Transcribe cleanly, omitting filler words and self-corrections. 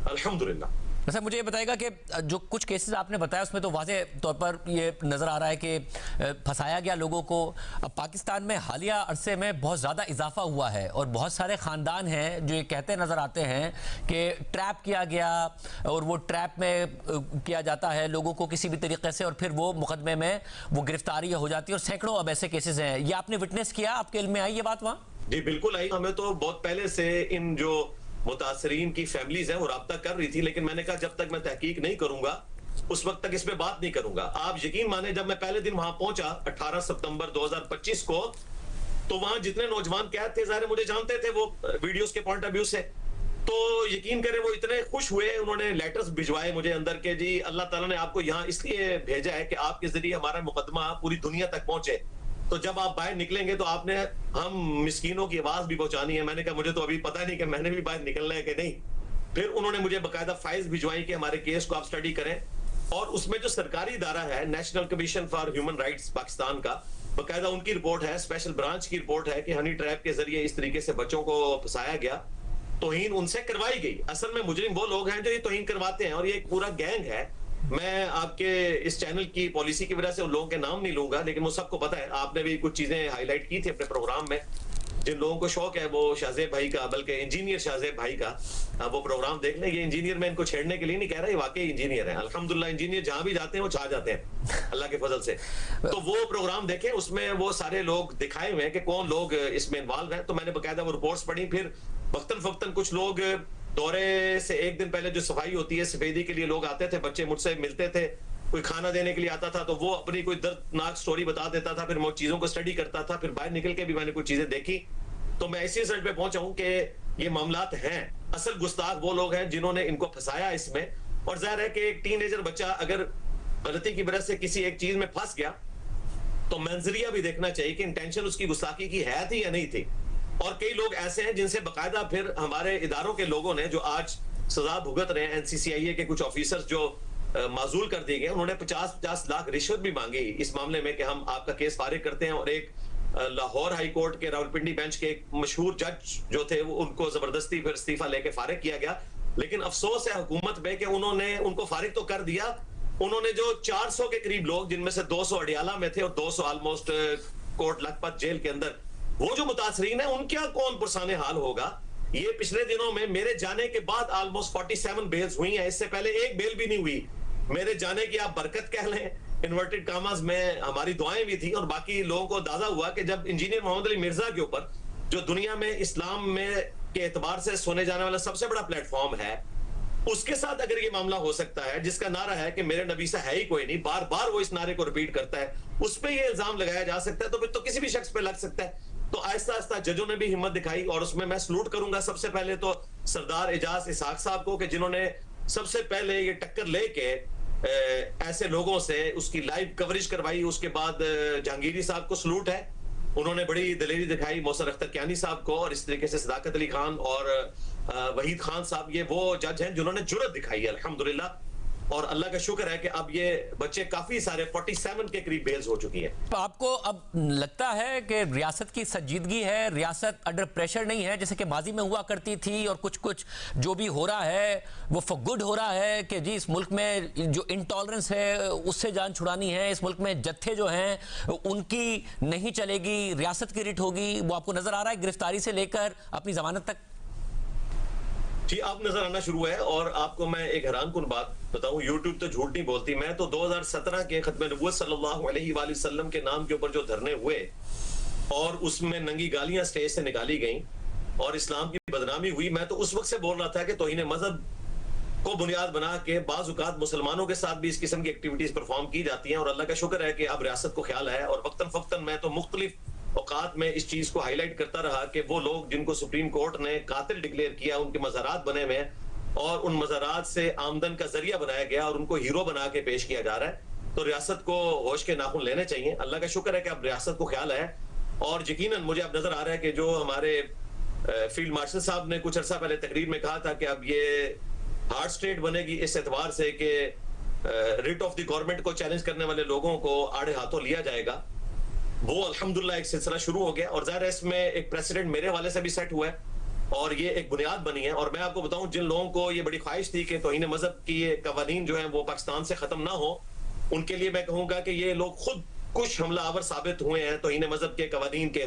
अल्हम्दुलिल्लाह। वैसे मुझे ये बताएगा कि जो कुछ केसेस आपने बताया उसमें तो वाज़े तौर पर ये नज़र आ रहा है कि फंसाया गया लोगों को। अब पाकिस्तान में हालिया अरसे में बहुत ज़्यादा इजाफा हुआ है और बहुत सारे ख़ानदान हैं जो ये कहते नज़र आते हैं कि ट्रैप किया गया और वो ट्रैप में किया जाता है लोगों को किसी भी तरीके से और फिर वो मुकदमे में वो गिरफ्तारी हो जाती है और सैकड़ों अब ऐसे केसेस हैं। ये आपने विटनेस किया, आपके इल्म में आई ये बात वहाँ? जी बिल्कुल आई। हमें तो बहुत पहले से इन जो मुतासरीन की फैमिलीज हैं वो राब्ता कर रही थी, लेकिन मैंने कहा जब तक मैं तहकीक नहीं करूंगा उस वक्त तक इस पे बात नहीं करूंगा। आप यकीन माने जब मैं पहले दिन वहां पहुंचा 18 सितंबर 2025 को, तो वहां जितने नौजवान कैद थे ज़ाहिर मुझे जानते थे वो वीडियोस के पॉइंट ऑफ व्यू से, तो यकीन करें वो इतने खुश हुए, उन्होंने लेटर्स भिजवाए मुझे अंदर के, जी अल्लाह ताला ने आपको यहाँ इसलिए भेजा है कि आपके जरिए हमारा मुकदमा पूरी दुनिया तक पहुंचे, तो जब आप बाहर निकलेंगे तो आपने हम मिस्कीनों की आवाज भी पहुंचानी है। मैंने कहा मुझे तो अभी पता नहीं कि मैंने भी बाहर निकलना है कि नहीं। फिर उन्होंने मुझे बाकायदा फाइल्स भिजवाई कि हमारे केस को आप स्टडी करें, और उसमें जो सरकारी इदारा है national commission for human rights Pakistan का, बाकायदा उनकी रिपोर्ट है, स्पेशल ब्रांच की रिपोर्ट है कि हनी ट्रैप के जरिए इस तरीके से बच्चों को फंसाया गया, तौहीन उनसे करवाई गई। असल में मुजरिम वो लोग हैं जो ये तौहीन करवाते हैं और ये एक पूरा गैंग है। मैं आपके इस चैनल की पॉलिसी की वजह से उन लोगों के नाम नहीं लूंगा, लेकिन वो सबको पता है। आपने भी कुछ चीजें हाईलाइट की थी अपने प्रोग्राम में। जिन लोगों को शौक है वो शाहजेब भाई का, बल्कि इंजीनियर शाहजेब भाई का, वो प्रोग्राम देख लें। ये इंजीनियर मैं इनको छेड़ने के लिए नहीं कह रहा, ये वाकई इंजीनियर है। अल्हम्दुलिल्लाह इंजीनियर जहां भी जाते हैं वो छा जाते हैं अल्लाह के फजल से। तो वो प्रोग्राम देखें, उसमें वो सारे लोग दिखाए हुए हैं कि कौन लोग इसमें इन्वॉल्व हैं। तो मैंने बाकायदा वो रिपोर्ट्स पढ़ी। फिर वक्तन फक्तन कुछ लोग दौरे से एक दिन पहले जो सफाई होती है सफेदी के लिए लोग आते थे, बच्चे मुझसे मिलते थे, कोई खाना देने के लिए आता था तो वो अपनी कोई दर्दनाक स्टोरी बता देता था, फिर मैं चीजों को स्टडी करता था। फिर बाहर निकल के भी मैंने कुछ चीजें देखी, तो मैं इसी रिजल्ट पे पहुंचा हूं कि ये मामलात हैं। असल गुस्ताख वो लोग हैं जिन्होंने इनको फंसाया इसमें। और जाहिर है कि एक टीनेजर बच्चा अगर गलती की वजह से किसी एक चीज में फंस गया तो मंजरिया भी देखना चाहिए कि इंटेंशन उसकी गुस्ताखी की है थी या नहीं थथी। और कई लोग ऐसे हैं जिनसे बाकायदा फिर हमारे इदारों के लोगों ने, जो आज सजा भुगत रहे हैं, एनसीसीआईए के कुछ ऑफिसर्स जो माजूल कर दिए गए, उन्होंने 50-50 लाख रिश्वत भी मांगी इस मामले में कि हम आपका केस फारिग करते हैं। और एक लाहौर हाई कोर्ट के रावलपिंडी बेंच के एक मशहूर जज जो थे वो उनको जबरदस्ती फिर इस्तीफा लेके फारिग किया गया। लेकिन अफसोस है हुकूमत पे कि उन्होंने उनको फारिग तो कर दिया, उन्होंने जो 400 के करीब लोग, जिनमें से 200 अडियाला में थे और 200 ऑलमोस्ट कोट लखपत जेल के अंदर, वो जो मुतासरीन है उनका कौन पुरसाने हाल होगा। ये पिछले दिनों में मेरे जाने के बाद ऑलमोस्ट 47 बेल्स हुई हैं, इससे पहले एक बेल भी नहीं हुई। मेरे जाने की आप बरकत कह लें इन्वर्टेड कामास में, हमारी दुआएं भी थी। और बाकी लोगों को अंदाजा हुआ कि जब इंजीनियर मोहम्मद अली मिर्जा के ऊपर, जो दुनिया में इस्लाम में के एतबार से सुने जाने वाला सबसे बड़ा प्लेटफॉर्म है, उसके साथ अगर ये मामला हो सकता है, जिसका नारा है कि मेरे नबी से है ही कोई नहीं, बार बार वो इस नारे को रिपीट करता है, उस पर ये इल्जाम लगाया जा सकता है, तो फिर तो किसी भी शख्स पे लग सकता है। तो आहिस्ता आहिस्ता जजों ने भी हिम्मत दिखाई और उसमें मैं सलूट करूंगा सबसे पहले तो सरदार एजाज इसहाक साहब को, कि जिन्होंने सबसे पहले ये टक्कर लेके ऐसे लोगों से उसकी लाइव कवरेज करवाई। उसके बाद जहांगीरी साहब को सलूट है, उन्होंने बड़ी दलेरी दिखाई, मौसर अख्तर कियानी साहब को, और इस तरीके से सदाकत अली खान और वहीद खान साहब, ये वो जज हैं जिन्होंने जुर्रत दिखाई है अल्हम्दुलिल्लाह। और अल्लाह का शुक्र है कि अब ये बच्चे काफी सारे 47 के करीब बेल्स हो चुकी हैं। तो आपको अब लगता है कि रियासत की संजीदगी है, रियासत अंडर प्रेशर नहीं है जैसे कि माजी में हुआ करती थी, और कुछ कुछ जो भी हो रहा है वो फॉर गुड हो रहा है कि जी इस मुल्क में जो इंटॉलरेंस है उससे जान छुड़ानी है, इस मुल्क में जत्थे जो हैं उनकी नहीं चलेगी, रियासत की रिट होगी, वो आपको नजर आ रहा है गिरफ्तारी से लेकर अपनी जमानत तक? जी अब नजर आना शुरू है। और आपको मैं एक हैरानकुन बात बताऊं, यूट्यूब तो झूठ नहीं बोलती। मैं तो 2017 के खत्म नबूवत सल्लल्लाहु अलैहि वसल्लम के नाम के ऊपर जो धरने हुए और उसमें नंगी गालियां स्टेज से निकाली गई और इस्लाम की बदनामी हुई, मैं तो उस वक्त से बोल रहा था कि तौहीन मजहब को बुनियाद बना के बाज़ औक़ात मुसलमानों के साथ भी इस किस्म की एक्टिविटीज परफॉर्म की जाती हैं। और अल्लाह का शुक्र है कि अब रियासत को ख्याल है। और वक्तन फक्तन मैं तो मुख्तलिफ औकात में इस चीज को हाईलाइट करता रहा कि वो लोग जिनको सुप्रीम कोर्ट ने कातिल डिक्लेयर किया, उनके मज़ारात बने हुए हैं और उन मज़ारात से आमदन का जरिया बनाया गया और उनको हीरो बना के पेश किया जा रहा है। तो रियासत को होश के नाखून लेने चाहिए। अल्लाह का शुक्र है कि अब रियासत को ख्याल है। और यकीनन मुझे अब नजर आ रहा है कि जो हमारे फील्ड मार्शल साहब ने कुछ अर्सा पहले तकरीर में कहा था कि अब ये हार्ड स्टेट बनेगी इस एतबार से कि रिट ऑफ द गवर्नमेंट को चैलेंज करने वाले लोगों को आड़े हाथों लिया जाएगा, वो अल्हम्दुलिल्लाह एक सिलसिला शुरू हो गया। और ज़ाहिर है इसमें एक प्रेसिडेंट मेरे हवाले से भी सेट हुआ है और ये एक बुनियाद बनी है। और मैं आपको बताऊं, जिन लोगों को ये बड़ी ख्वाहिश थी कि तौहीन मजहब की ये कवानीन जो है वो पाकिस्तान से खत्म ना हो, उनके लिए मैं कहूंगा कि ये लोग खुद कुछ हमलावर साबित हुए हैं तौहीन मजहब के कवानीन के